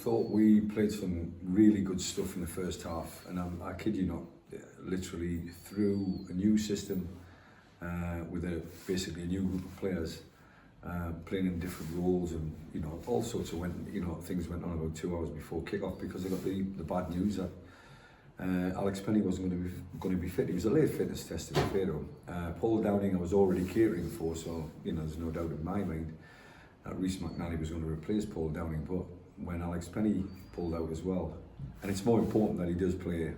thought we played some really good stuff in the first half, and I kid you not, literally through a new system with basically a new group of players playing in different roles, and all sorts of things went on about 2 hours before kick-off because I got the bad news that Alex Penny wasn't going to be fit. He was a late fitness test to be fair to him. Paul Downing I was already catering for, so there's no doubt in my mind that Rhys McNally was going to replace Paul Downing. But when Alex Penny pulled out as well, and it's more important that he does play,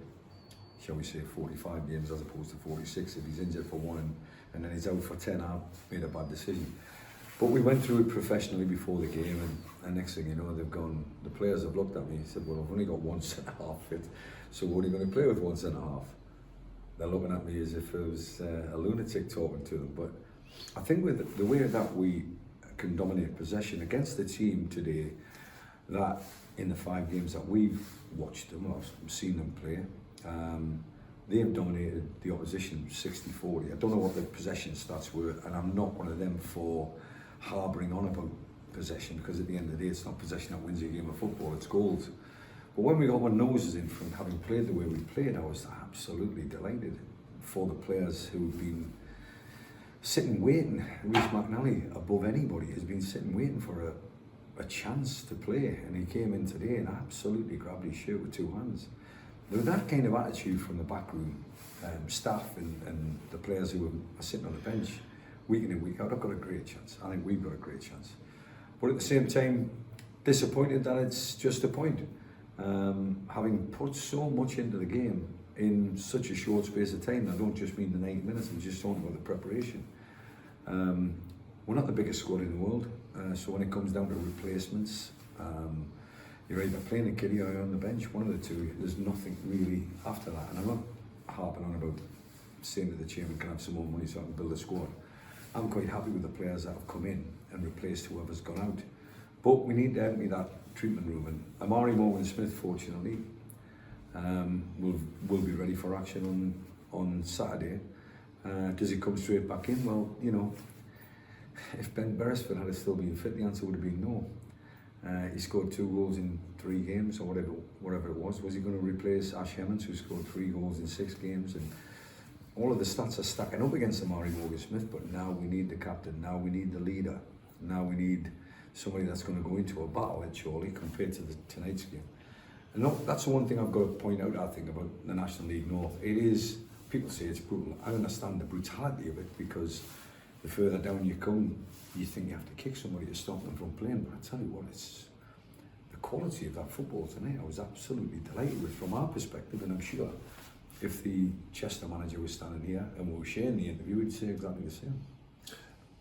shall we say, 45 games as opposed to 46. If he's injured for one and then he's out for 10, I made a bad decision. But we went through it professionally before the game, and next thing you know, the players have looked at me and said, well, I've only got one centre-half fit, so what are you going to play with one centre-half? They're looking at me as if it was a lunatic talking to them. But I think with the way that we can dominate possession against the team today, that in the 5 games that we've watched them or seen them play, they have dominated the opposition 60-40. I don't know what the possession stats were, and I'm not one of them for harbouring on about possession, because at the end of the day it's not possession that wins a game of football, it's goals. But when we got our noses in from having played the way we played, I was absolutely delighted for the players who've been sitting waiting. Rhys McNally, above anybody, has been sitting waiting for a chance to play, and he came in today and absolutely grabbed his shirt with 2 hands. With that kind of attitude from the backroom staff and the players who are sitting on the bench week in and week out, I've got a great chance. I think we've got a great chance. But at the same time, disappointed that it's just a point. Having put so much into the game in such a short space of time, I don't just mean the 90 minutes, I'm just talking about the preparation. We're not the biggest squad in the world, so when it comes down to replacements, you're either playing a kiddie or you're on the bench, one of the two. There's nothing really after that, and I'm not harping on about saying to the chairman, can I have some more money so I can build a squad. I'm quite happy with the players that have come in and replaced whoever's gone out. But we need to empty that treatment room, and Amari Morgan-Smith, fortunately, will be ready for action on Saturday. Does he come straight back in? Well, if Ben Beresford had still been fit, the answer would have been no. He scored 2 goals in 3 games, or whatever it was. Was he going to replace Ash Hemmons, who scored 3 goals in 6 games? And all of the stats are stacking up against Amari Morgan-Smith, but now we need the captain, now we need the leader, now we need somebody that's going to go into a battle at Chorley compared to tonight's game. And that's the one thing I've got to point out, I think, about the National League North. It is, people say it's brutal. I understand the brutality of it, because the further down you come, you think you have to kick somebody to stop them from playing. But I tell you what, it's the quality of that football tonight. I was absolutely delighted with, from our perspective, and I'm sure if the Chester manager was standing here and we were sharing the interview, he'd say exactly the same.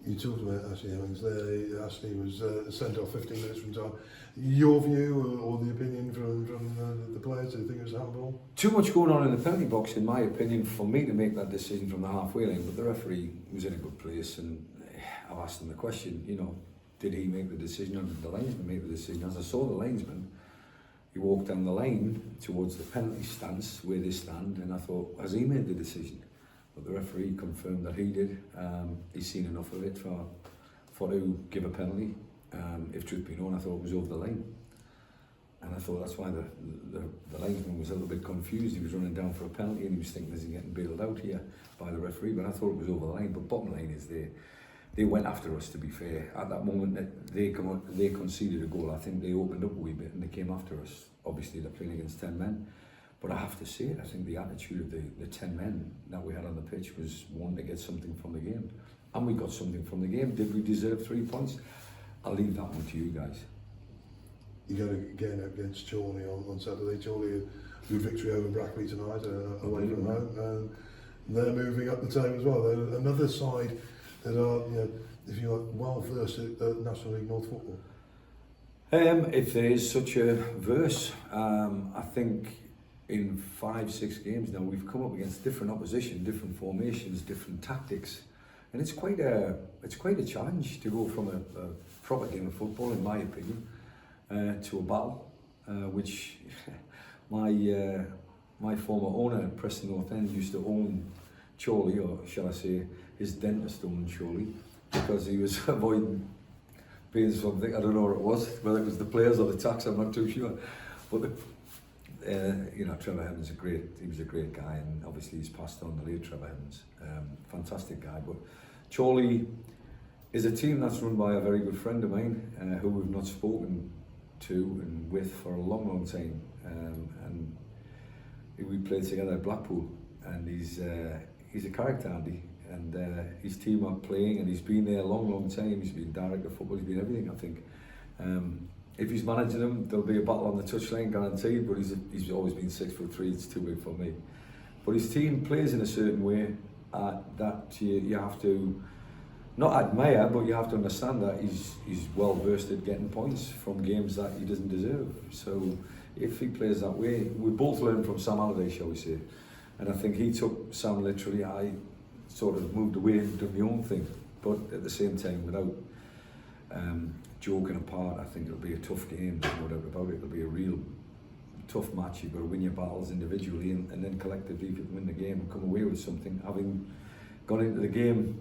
You talked about Ashley Hemmings there. Ashley was sent off 15 minutes from time. Your view or the opinion from the players, do you think it was handball? Too much going on in the penalty box, in my opinion, for me to make that decision from the halfway line. But the referee was in a good place, and I've asked him the question, did he make the decision or did the linesman make the decision? As I saw the linesman, he walked down the line towards the penalty stance where they stand, and I thought, has he made the decision? But the referee confirmed that he did. He's seen enough of it for to give a penalty. If truth be known, I thought it was over the line. And I thought that's why the linesman was a little bit confused. He was running down for a penalty and he was thinking, is he getting bailed out here by the referee? But I thought it was over the line. But bottom line is they went after us, to be fair. At that moment that they conceded a goal, I think they opened up a wee bit and they came after us. Obviously they're playing against 10 men. But I have to say it, I think the attitude of the 10 men that we had on the pitch was one to get something from the game. And we got something from the game. Did we deserve 3 points? I'll leave that one to you guys. You got again against Chorley on Saturday. Chorley, good victory over Brackley tonight, away from home. And they're moving up the table as well. They're another side that are, if you like, well versed at National League North football. If there is such a verse, I think in 5-6 games now we've come up against different opposition, different formations, different tactics, and it's quite a challenge to go from a proper game of football, in my opinion, to a battle, which my former owner at Preston North End used to own Chorley, or shall I say his dentist owned Chorley, because he was avoiding paying something. I don't know what it was, whether it was the players or the tax, I'm not too sure. But you know, Trevor Evans he was a great guy, and obviously he's passed on, the late Trevor Evans. Fantastic guy. But Chorley is a team that's run by a very good friend of mine, who we've not spoken to and with for a long time. And we played together at Blackpool, and he's a character, Andy. And his team are playing, and he's been there a long time. He's been director of football, he's been everything, I think. If he's managing them, there'll be a battle on the touchline, guaranteed, but he's always been 6'3", it's too big for me. But his team plays in a certain way that you have to not admire, but you have to understand that he's well versed at getting points from games that he doesn't deserve. So if he plays that way, we both learn from Sam Halliday, shall we say. And I think he took Sam literally. I sort of moved away and done my own thing, but at the same time, without joking apart, I think it'll be a tough game, there's no doubt about it. It'll be a real tough match. You've got to win your battles individually and then collectively if you can win the game and come away with something. Having gone into the game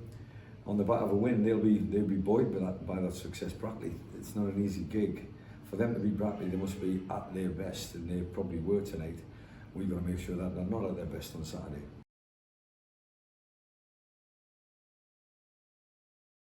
on the back of a win, they'll be buoyed by that success. Brackley, it's not an easy gig. For them to be Brackley, they must be at their best, and they probably were tonight. We've got to make sure that they're not at their best on Saturday.